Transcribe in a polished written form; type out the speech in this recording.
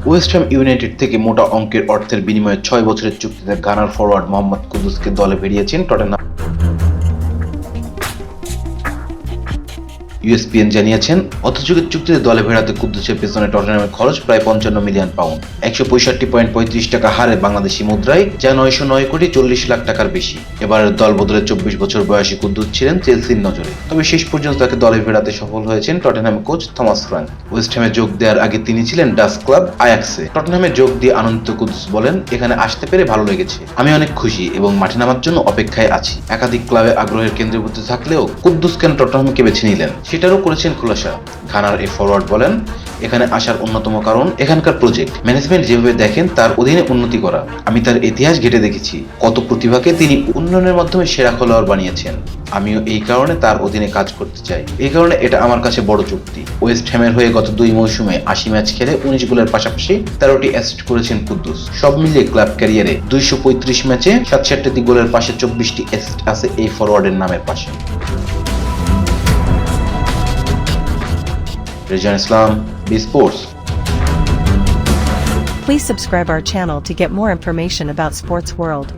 West Ham United থেকে মোটা অঙ্কের অর্থের বিনিময়ে 6 বছরের চুক্তিতে গানার ফরওয়ার্ড মোহাম্মদ কুদ্দুসকে দলে ভিড়িয়েছেন টটেনহাম। ইউএসপিএন জানিয়েছেন, অর্থযুগের চুক্তিতে দলে ভেড়াতে কুদ্দুসের পেছনে টটেনহামের খরচ প্রায় 55 মিলিয়ন পাউন্ড, 165.35 টাকা হারে বাংলাদেশি মুদ্রায়, যা 909 কোটি 40 লাখ টাকার বেশি। এবারের দল বদলে 24 বছর বয়সী কুদ্দুস ছিলেন চেলসির নজরে, তবে শেষ পর্যন্ত তাকে দলে ভেড়াতে সফল হয়েছেন Tottenham coach Thomas Frank. West হ্যামে যোগ দেওয়ার আগে তিনি ছিলেন ডাচ ক্লাব আয়াক্সে। টটেনহামে যোগ দিয়ে আনন্দিত কুদ্দুস বলেন, এখানে আসতে পেরে ভালো লেগেছে, আমি অনেক খুশি এবং মাঠে নামার জন্য অপেক্ষায় আছি। একাধিক ক্লাবে আগ্রহের কেন্দ্রবিন্দু থাকলেও কুদ্দুস কেন টটেনহামকে বেছে নিলেন সেটারও করেছেন খোলাসা। ঘানার এই ফরওয়ার্ড বলেন, এখানে আসার অন্যতম কারণ এখানকার প্রজেক্ট ম্যানেজমেন্ট যেভাবে দেখেন তার অধীনে উন্নতি করা। আমি তার ইতিহাস ঘেটে দেখেছি, কত প্রতিভাকে তিনি উন্নয়নের মাধ্যমে সেরা খেলোয়াড় বানিয়েছেন। আমিও এই কারণে তার অধীনে কাজ করতে চাই। এই কারণে এটা আমার কাছে বড় চুক্তি। ওয়েস্ট হ্যামের হয়ে গত 2 মৌসুমে 80 ম্যাচ খেলে 19 গোলের পাশাপাশি 13টি অ্যাসিস্ট করেছেন কুদ্দুস। সব মিলিয়ে ক্লাব ক্যারিয়ারে 235 ম্যাচে 67টি গোলের পাশে 24টি অ্যাসিস্ট আছে এই ফরওয়ার্ডের নামের পাশে। Rezan Islam, B Sports. Please subscribe our channel to get more information about sports world.